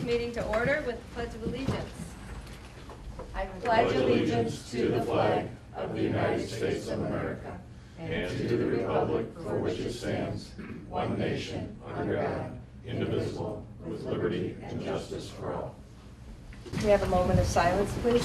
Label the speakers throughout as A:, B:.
A: meeting to order with the Pledge of Allegiance. I pledge allegiance to the flag of the United States of America and to the republic for which it stands, one nation, under God, indivisible, with liberty and justice for all. We have a moment of silence, please.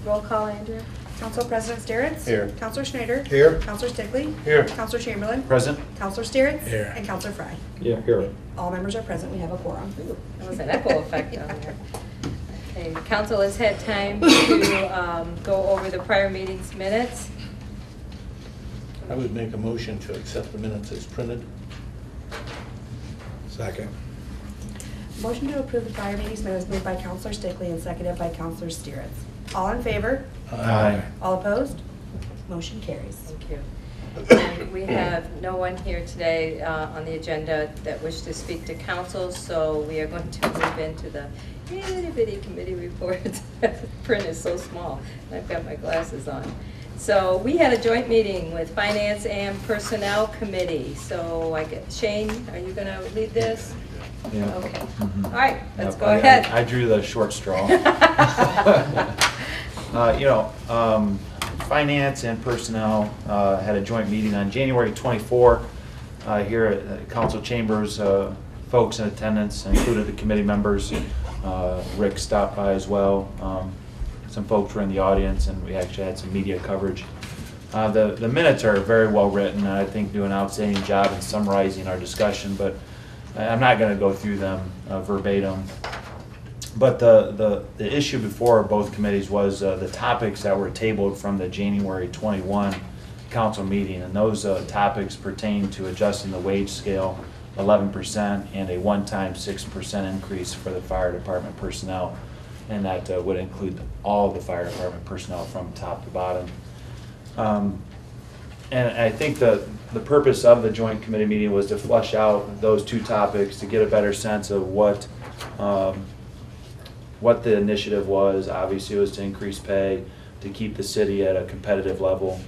A: Roll call, Andrea.
B: Council President Steeritz?
C: Here.
B: Councilor Schneider?
C: Here.
B: Councilor Stickley?
C: Here.
B: Councilor Chamberlain?
D: Present.
B: Councilor Steeritz?
C: Here.
B: And Councilor Fry.
D: Yeah, here.
B: All members are present. We have a quorum.
A: That was an echo effect on there. Okay, the council has had time to go over the prior meeting's minutes.
C: I would make a motion to accept the minutes as printed. Second.
B: Motion to approve the prior meeting's minutes moved by Councilor Stickley and seconded by Councilor Steeritz. All in favor?
D: Aye.
B: All opposed? Motion carries.
A: Thank you. And we have no one here today on the agenda that wished to speak to council, so we are going to move into the itty-bitty committee reports. The print is so small, and I've got my glasses on. So we had a joint meeting with Finance and Personnel Committee. So I get Shane, are you going to lead this?
D: Yeah.
A: Okay.
D: Mhm.
A: All right, let's
D: Yep,
A: go ahead.
D: I drew the short straw. Finance and Personnel had a joint meeting on January 24 here at Council Chambers. Folks in attendance included the committee members. Rick stopped by as well. Some folks were in the audience, and we actually had some media coverage. The minutes are very well written, and I think do an outstanding job in summarizing our discussion, but I'm not going to go through them verbatim. But the issue before both committees was the topics that were tabled from the January 21 council meeting, and those topics pertain to adjusting the wage scale 11% and a one-time 6% increase for the fire department personnel, and that would include all of the fire department personnel from top to bottom. And I think the purpose of the joint committee meeting was to flush out those two topics to get a better sense of what the initiative was. Obviously, it was to increase pay, to keep the city at a competitive level.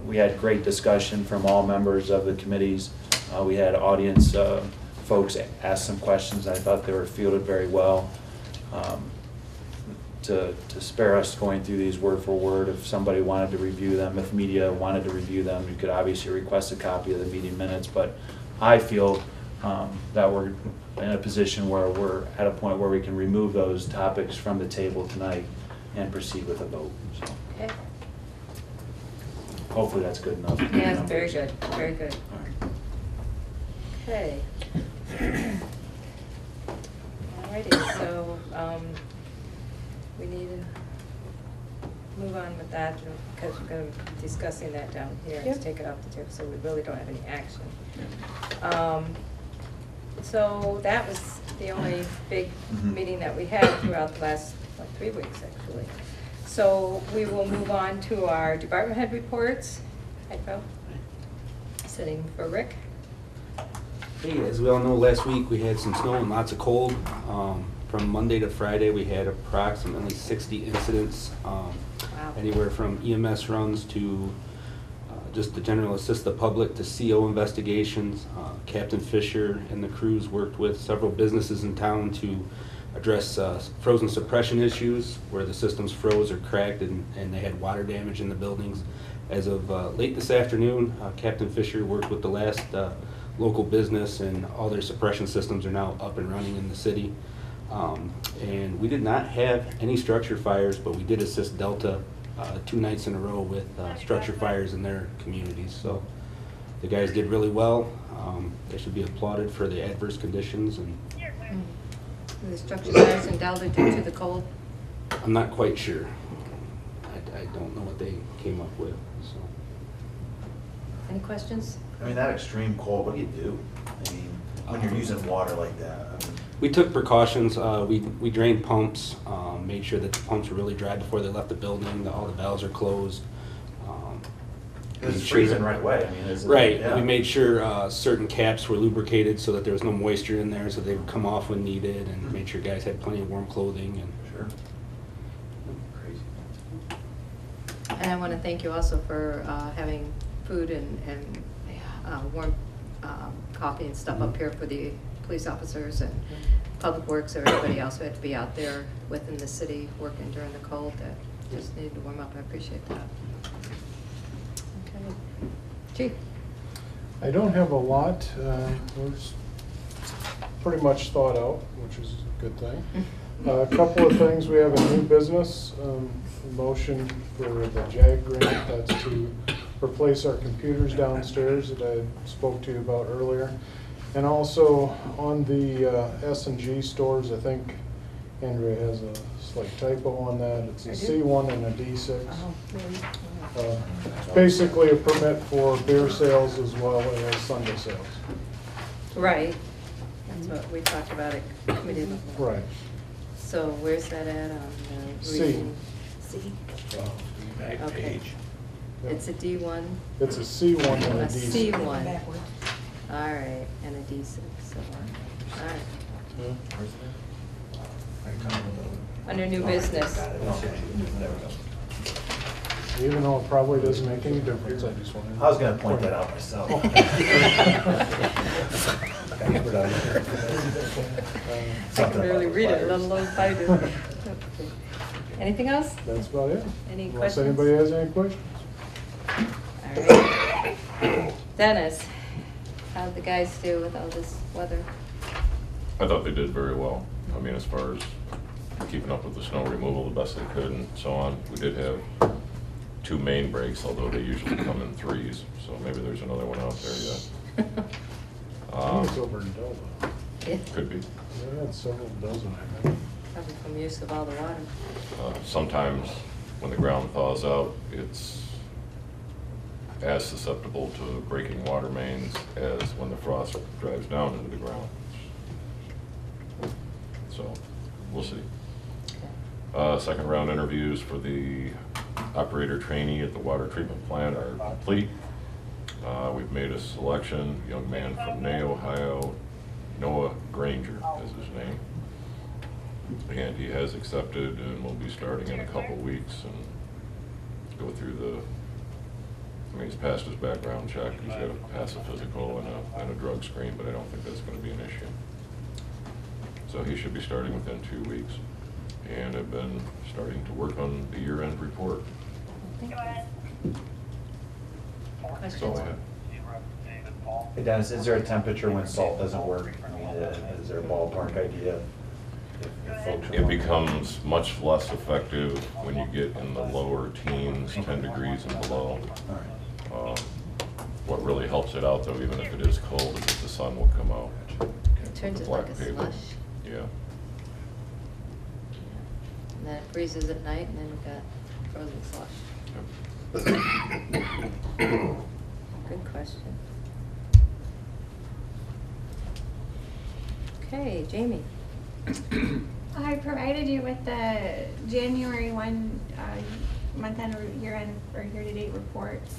D: We had great discussion from all members of the committees. We had audience folks ask some questions. I thought they were fielded very well. To spare us going through these word for word, if somebody wanted to review them, if media wanted to review them, you could obviously request a copy of the meeting minutes, but I feel that we're in a position where we're at a point where we can remove those topics from the table tonight and proceed with a vote. So
A: Okay.
D: hopefully that's good enough.
A: Yeah, very good, very good.
D: All right.
A: Okay. Alrighty, so we need to move on with that because we're going to be discussing that down here. Let's
B: Yep.
A: take it off the table, so we really don't have any action. So that was the only big
D: Mhm.
A: meeting that we had throughout the last 3 weeks, actually. So we will move on to our department head reports. Hi, Phil. Sitting for Rick.
E: Hey, as we all know, last week we had some snow and lots of cold. From Monday to Friday, we had approximately 60 incidents,
A: Wow.
E: anywhere from EMS runs to just to general assist the public to CO investigations. Captain Fisher and the crews worked with several businesses in town to address frozen suppression issues where the systems froze or cracked and they had water damage in the buildings. As of late this afternoon, Captain Fisher worked with the last local business, and all their suppression systems are now up and running in the city. And we did not have any structure fires, but we did assist Delta 2 nights in a row with structure fires in their communities. So the guys did really well. They should be applauded for the adverse conditions. And
A: The structure fires in Delta due to the cold.
E: I'm not quite sure. I don't know what they came up with. So.
A: Any questions?
D: I mean, that extreme cold, what do you do? I mean, when you're using water like that? I mean,
E: We took precautions. We drained pumps, made sure that the pumps were really dry before they left the building, that all the valves are closed.
D: It's
E: made sure
D: freezing
E: that-
D: right away. I mean, is it?
E: Right.
D: Yeah.
E: We made sure certain caps were lubricated so that there was no moisture in there, so they would come off when needed, and made sure guys had plenty of warm clothing. And
D: Sure. Crazy.
A: And I want to thank you also for having food and warm coffee and stuff up here for the police officers and Public Works or everybody else who had to be out there within the city working during the cold that just needed to warm up. I appreciate that. Okay. Chief?
F: I don't have a lot. It was pretty much thought out, which is a good thing. A couple of things. We have a new business motion for the JAG grant. That's to replace our computers downstairs that I spoke to you about earlier. And also on the S&G stores, I think Andrea has a slight typo on that. It's a C1 and a D6. It's basically a permit for beer sales as well as Sunday sales.
A: Right. That's what we talked about at committee level.
F: Right.
A: So where's that at on the
F: C.
A: reading? C.
C: Back
A: Okay.
C: page.
A: It's a D1?
F: It's a C1 and a
A: A
F: D6.
A: C1.
B: Backwards.
A: All right, and a D6, so, all right. Under new business.
F: Even though it probably doesn't make any difference, I just wanted to.
D: I was gonna point that out myself.
A: I can barely read it, let alone find it. Okay. Anything else?
F: That's about it.
A: Any
F: Unless
A: questions?
F: anybody has any questions.
A: All right. Dennis, how'd the guys do with all this weather?
G: I thought they did very well. I mean, as far as keeping up with the snow removal the best they could and so on. We did have 2 main breaks, although they usually come in 3s, so maybe there's another one out there yet.
F: I think it's over in Delta.
A: Yeah,
G: Could be.
F: They had several dozen, I think.
A: probably from use of all the water.
G: Sometimes when the ground thaws out, it's as susceptible to breaking water mains as when the frost drives down into the ground. So, we'll see. Second round interviews for the operator trainee at the water treatment plant are complete. We've made a selection, young man from Ney, Ohio, Noah Granger is his name. And he has accepted and will be starting in a couple weeks and go through I mean, he's passed his background check, he's got to pass a physical and a drug screen, but I don't think that's going to be an issue. So he should be starting within 2 weeks. And I've been starting to work on the year-end report.
A: Thank you.
G: That's all I have.
D: Hey Dennis, is there a temperature when salt doesn't work? I mean, is there a ballpark idea? If folks are
G: It
D: wondering?
G: becomes much less effective when you get in the lower teens, 10 degrees and below.
D: All right.
G: What really helps it out, though, even if it is cold, is that the sun will come out.
A: It turns
G: The
A: it like
G: black
A: a
G: paper.
A: slush.
G: Yeah.
A: And then it freezes at night and then we've got frozen slush. Good question. Okay, Jamie.
H: I provided you with the January 1 month-end or year-end or year-to-date reports.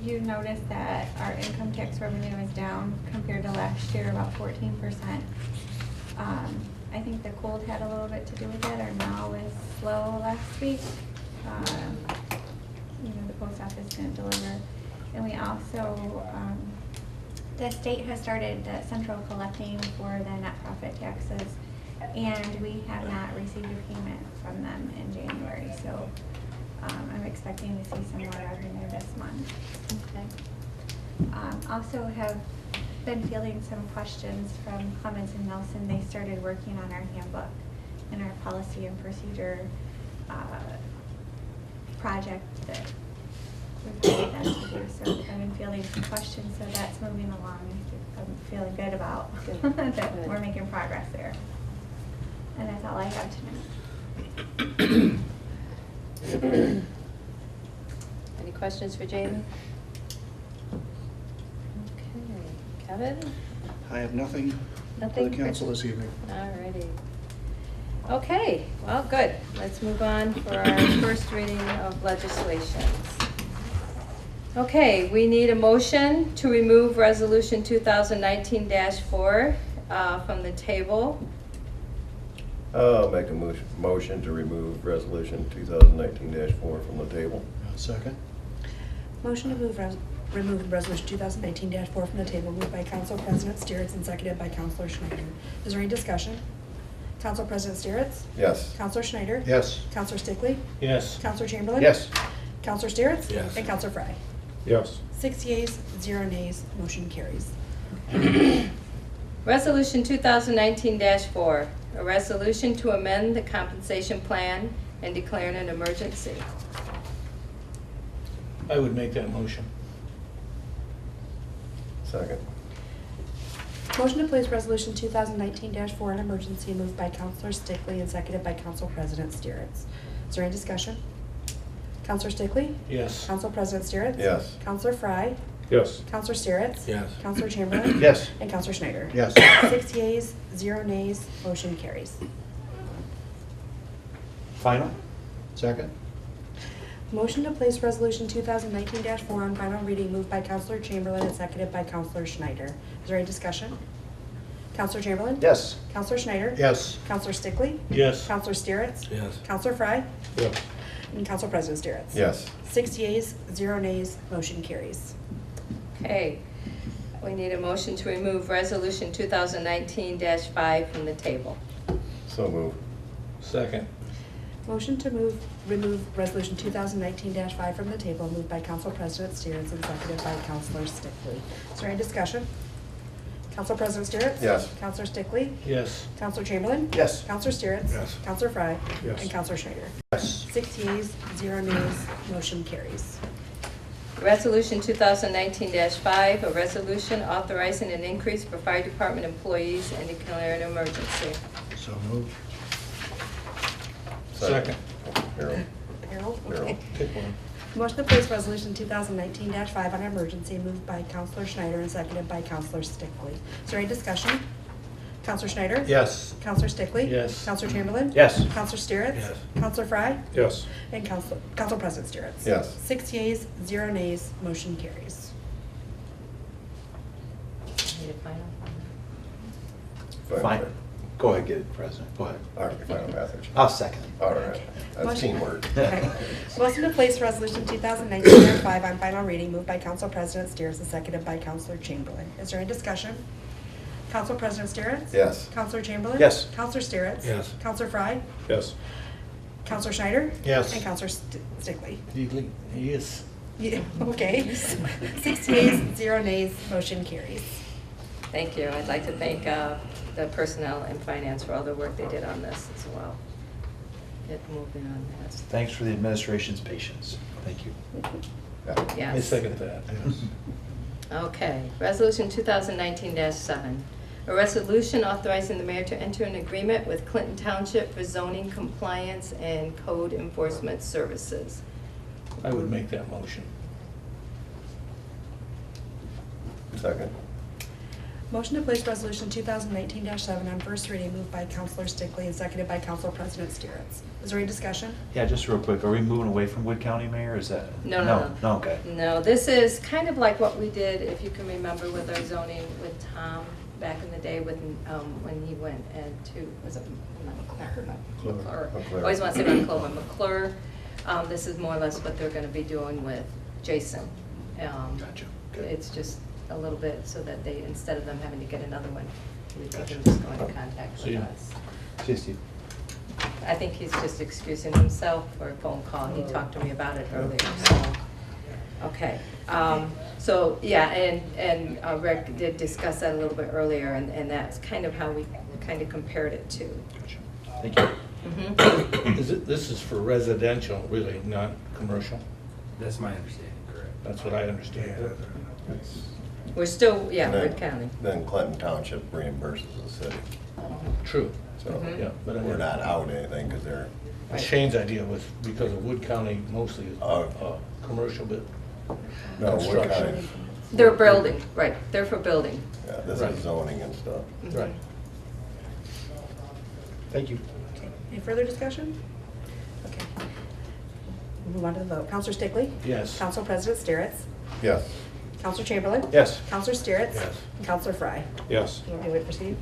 H: You noticed that our income tax revenue is down compared to last year, about 14%. I think the cold had a little bit to do with it. Our mail was slow last week. The post office didn't deliver. And we also, the state has started the central collecting for the net profit taxes, and we have not received a payment from them in January, so I'm expecting to see some more revenue this month.
A: Okay.
H: Also have been fielding some questions from Clemens and Nelson. They started working on our handbook and our policy and procedure project that we've had them to do. So I've been fielding some questions, so that's moving along. I'm feeling good about that
A: Good.
H: we're making progress there. And that's all I have tonight.
A: Any questions for Jamie? Okay, Kevin?
I: I have nothing for
A: Nothing?
I: the council this evening.
A: Alrighty. Okay, well, good. Let's move on for our first reading of legislation. Okay, we need a motion to remove Resolution 2019-4 from the table.
J: I'll make a motion to remove resolution 2019-4 from the table.
I: Second.
B: Motion to remove resolution 2019-4 from the table, moved by Council President Steeritz and seconded by Councilor Schneider. Is there any discussion? Council President Steeritz?
J: Yes.
B: Councilor Schneider?
I: Yes.
B: Councilor Stickley?
C: Yes.
B: Councilor Chamberlain?
F: Yes.
B: Councilor Steeritz?
I: Yes.
B: And Councilor Fry.
F: Yes.
B: 6 yeas, 0 nays, motion carries.
A: Resolution 2019-4, a resolution to amend the compensation plan and declaring an emergency.
C: I would make that motion.
J: Second.
B: Motion to place resolution 2019-4 an emergency, moved by Councilor Stickley and seconded by Council President Steeritz. Is there any discussion? Councilor Stickley?
C: Yes.
B: Council President Steeritz?
J: Yes.
B: Councilor Fry?
F: Yes.
B: Councilor Steeritz?
I: Yes.
B: Councilor Chamberlain?
F: Yes.
B: And Councilor Schneider?
I: Yes.
B: 6 yeas, 0 nays, motion carries.
F: Final?
I: Second.
B: Motion to place resolution 2019-4 on final reading, moved by Councilor Chamberlain and seconded by Councilor Schneider. Is there any discussion? Councilor Chamberlain?
F: Yes.
B: Councilor Schneider?
I: Yes.
B: Councilor Stickley?
C: Yes.
B: Councilor Steeritz?
I: Yes.
B: Councilor Fry?
F: Yes.
B: And Council President Steeritz?
J: Yes.
B: 6 yeas, 0 nays, motion carries.
A: Okay, we need a motion to remove resolution 2019-5 from the table.
J: So move.
C: Second.
B: Motion to remove resolution 2019-5 from the table, moved by Council President Steeritz and seconded by Councilor Stickley. Is there any discussion? Council President Steeritz?
J: Yes.
B: Councilor Stickley?
C: Yes.
B: Councilor Chamberlain?
F: Yes.
B: Councilor Steeritz?
I: Yes.
B: Councilor Fry?
F: Yes.
B: And Councilor Schneider?
I: Yes.
B: 6 yeas, 0 nays, motion carries.
A: Resolution 2019-5, a resolution authorizing an increase for fire department employees and declaring an emergency.
I: So moved.
C: Second.
J: Harold.
B: Harold?
J: Harold.
B: Okay.
C: Pick one.
B: Motion to place resolution 2019-5 on emergency, moved by Councilor Schneider and seconded by Councilor Stickley. Is there any discussion? Councilor Schneider?
C: Yes.
B: Councilor Stickley?
C: Yes.
B: Councilor Chamberlain?
F: Yes.
B: Councilor Steeritz?
I: Yes.
B: Councilor Fry?
F: Yes.
B: And Council President Steeritz?
J: Yes.
B: 6 yeas, 0 nays, motion carries.
A: Need a final?
J: Final.
F: Go ahead, get it, President. Go ahead.
J: All right, final passage.
F: I'll second.
J: All right. That's
B: Motion-
J: teamwork.
B: Okay. Motion to place resolution 2019-5 on final reading, moved by Council President Steeritz and seconded by Councilor Chamberlain. Is there any discussion? Council President Steeritz?
J: Yes.
B: Councilor Chamberlain?
F: Yes.
B: Councilor Steeritz?
I: Yes.
B: Councilor Fry?
F: Yes.
B: Councilor Schneider?
C: Yes.
B: And Councilor Stickley?
C: Yes.
B: Yeah, okay. 6 yeas, 0 nays, motion carries.
A: Thank you. I'd like to thank the personnel and finance for all the work they did on this as well. Get moving on this.
D: Thanks for the administration's patience. Thank you.
J: Yeah.
A: Yes.
C: I second that.
I: Yes.
A: Okay, resolution 2019-7. A resolution authorizing the mayor to enter an agreement with Clinton Township for zoning compliance and code enforcement services.
C: I would make that motion.
J: Second.
B: Motion to place resolution 2019-7 on first reading, moved by Councilor Stickley and seconded by Council President Steeritz. Is there any discussion?
D: Yeah, just real quick, are we moving away from Wood County, Mayor? Is that?
A: No.
D: No, okay.
A: No, this is kind of like what we did, if you can remember, with our zoning with Tom back in the day when he went was it McClure?
J: McClure.
A: Always want to say McClure. McClure. This is more or less what they're going to be doing with Jason.
D: Gotcha. Good.
A: It's just a little bit so that they, instead of them having to get another one, we think they're just going to contact
C: See
A: with
C: ya.
A: us.
D: See you, Steve.
A: I think he's just excusing himself for a phone call. He talked to me about it earlier, so. Okay, so, yeah, and Rick did discuss that a little bit earlier, and that's kind of how we kind of compared it to.
D: Gotcha. Thank you.
A: Mhm.
C: This is for residential, really, not commercial?
E: That's my understanding, correct?
C: That's what I understand.
A: We're still, yeah,
J: And then-
A: Wood County.
J: Then Clinton Township reimburses the city.
C: True.
J: So
A: Mhm.
C: Yeah, but I mean,
J: we're not out anything because they're,
C: Shane's idea was because of Wood County mostly is
J: Oh.
C: commercial, but
J: no, Wood
C: Construction.
J: County.
A: They're building, right, they're for building.
J: Yeah, this
C: Right.
J: is zoning and stuff.
A: Mhm.
C: right.
D: Thank you.
B: Any further discussion? Okay. We'll move on to the vote. Councilor Stickley?
C: Yes.
B: Council President Steeritz?
J: Yes.
B: Councilor Chamberlain?
F: Yes.
B: Councilor Steeritz?
I: Yes.
B: And Councilor Fry?
F: Yes.
B: You want me to wait for Steve?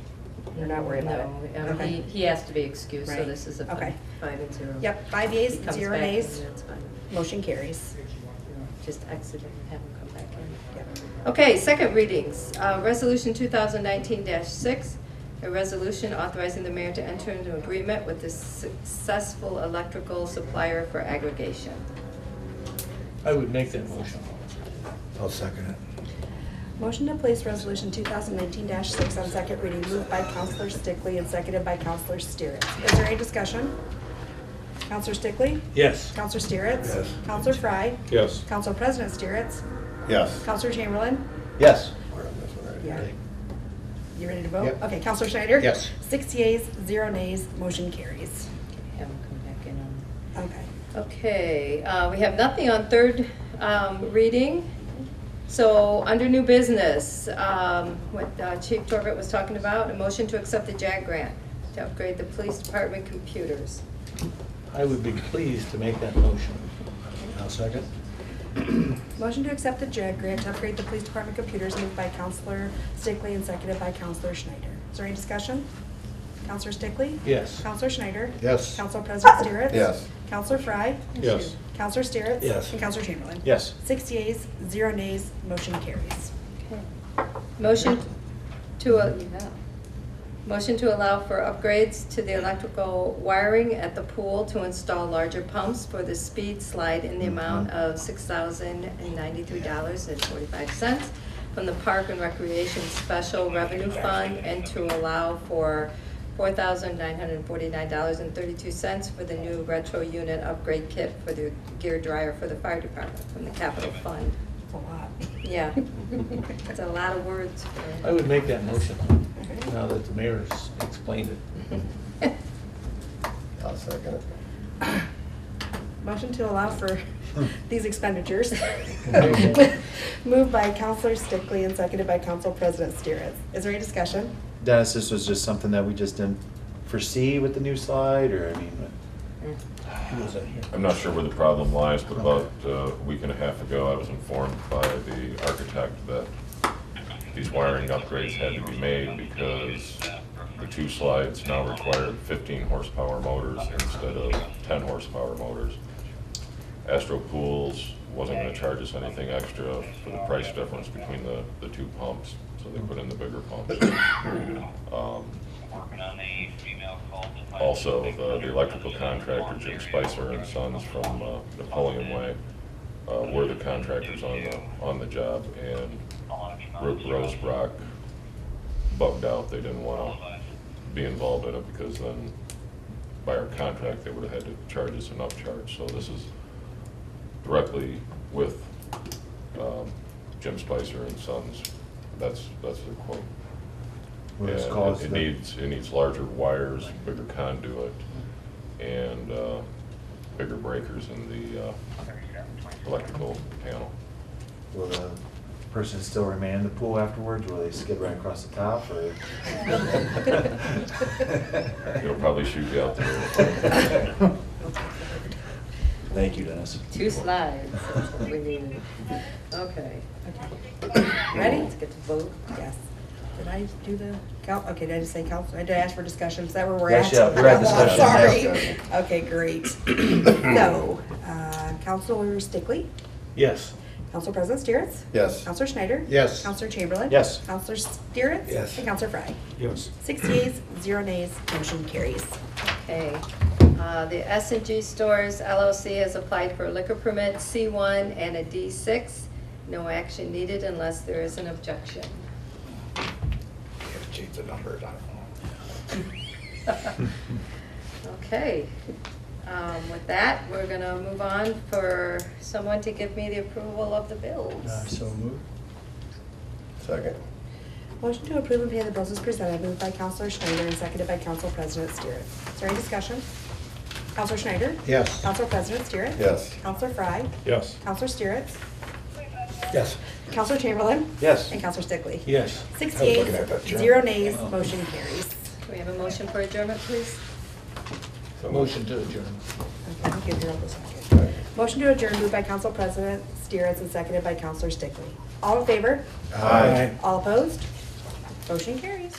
B: You're not worried about it?
A: No,
B: Okay.
A: he has to be excused, so
B: Right.
A: this is a
B: Okay.
A: 5-0.
B: Yep, 5 yeas,
A: He comes
B: 0
A: back,
B: nays.
A: and that's fine.
B: Motion carries.
A: Just exit and have him come back in.
B: Yep.
A: Okay, second readings. Resolution 2019-6, a resolution authorizing the mayor to enter into agreement with the successful electrical supplier for aggregation.
C: I would make that motion.
I: I'll second it.
B: Motion to place resolution 2019-6 on second reading, moved by Counselor Stickley and seconded by Counselor Steeritz. Is there any discussion? Counselor Stickley?
C: Yes.
B: Counselor Steeritz?
I: Yes.
B: Counselor Fry?
E: Yes.
B: Council President Steeritz?
J: Yes.
B: Counselor Chamberlain?
J: Yes. We're on this one already.
B: Yeah. You ready to vote?
I: Yep.
B: Okay, Counselor Schneider?
I: Yes.
B: 6 yeas, 0 nays, motion carries.
A: Have him come back in on.
B: Okay.
A: Okay, we have nothing on third reading. So, under new business, what Chief Torvett was talking about, a motion to accept the JAG grant to upgrade the police department computers.
C: I would be pleased to make that motion.
I: I'll second.
B: Motion to accept the JAG grant to upgrade the police department computers, moved by Counselor Stickley and seconded by Counselor Schneider. Is there any discussion? Counselor Stickley?
C: Yes.
B: Counselor Schneider?
I: Yes.
B: Council President Steeritz?
J: Yes.
B: Counselor Fry?
E: Yes.
B: Counselor Steeritz?
I: Yes.
B: And Counselor Chamberlain?
D: Yes.
B: 6 yeas, 0 nays, motion carries.
A: Motion to, motion to allow for upgrades to the electrical wiring at the pool to install larger pumps for the speed slide in the amount of $6,093.45 from the Park and Recreation Special Revenue Fund, and to allow for $4,949.32 for the new retro unit upgrade kit for the gear dryer for the fire department from the capital fund.
B: That's a lot.
A: Yeah, that's a lot of words.
C: I would make that motion, now that the mayor's explained it.
J: I'll second it.
B: Motion to allow for these expenditures. Moved by Counselor Stickley and seconded by Council President Steeritz. Is there any discussion?
D: Dennis, this was just something that we just didn't foresee with the new slide, or, I mean,
C: He wasn't here.
G: I'm not sure where the problem lies, but about a week and a half ago, I was informed by the architect that these wiring upgrades had to be made because the two slides now required 15 horsepower motors instead of 10 horsepower motors. Astro Pools wasn't going to charge us anything extra for the price difference between the two pumps, so they put in the bigger pumps. Also, the electrical contractor, Jim Spicer and Sons from Napoleon Way, were the contractors on the job, and Rosebrock bugged out. They didn't want to be involved in it because then, by our contract, they would have had to charge us an upcharge. So this is directly with Jim Spicer and Sons. That's the quote.
D: what is
G: And
D: caused
G: it
D: the-
G: needs larger wires, bigger conduit, and bigger breakers in the electrical panel.
D: will the person still remain in the pool afterwards? Will they skid right across the top, or?
G: It'll probably shoot you out there.
D: Thank you, Dennis.
A: 2 slides, that's what we need. Okay.
B: Ready?
A: Let's get to vote.
B: Yes. Did I do the count? Okay, did I just say council? Did I ask for discussion? Is that where we're
D: Yes,
B: at?
D: yeah, we're at
B: Oh,
D: discussion.
B: Sorry.
J: Discussion.
B: Okay, great. So, Counselor Stickley?
C: Yes.
B: Council President Steeritz?
J: Yes.
B: Counselor Schneider?
I: Yes.
B: Counselor Chamberlain?
D: Yes.
B: Counselor Steeritz?
I: Yes.
B: And Counselor Fry?
E: Yes.
B: 6 yeas, 0 nays, motion carries.
A: Okay. The S&G Stores LLC has applied for a liquor permit C1 and a D6. No action needed unless there is an objection.
I: You have to change the numbers, I don't know.
A: Okay. With that, we're going to move on for someone to give me the approval of the bills.
I: So moved.
J: Second.
B: Motion to approve and pay the bills is presented, moved by Counselor Schneider and seconded by Council President Steeritz. Is there any discussion? Counselor Schneider?
I: Yes.
B: Council President Steeritz?
J: Yes.
B: Counselor Fry?
E: Yes.
B: Counselor Steeritz?
I: Yes.
B: Counselor Chamberlain?
D: Yes.
B: And Counselor Stickley?
C: Yes.
B: 6
I: I was looking
B: yeas,
I: at that, Jen.
B: 0 nays, motion carries.
A: Do we have a motion for adjournment, please?
J: So
C: Motion to adjourn.
B: Okay, you can hear all this. Okay. Motion to adjourn, moved by Council President Steeritz and seconded by Counselor Stickley. All in favor?
J: Aye.
B: All opposed? Motion carries.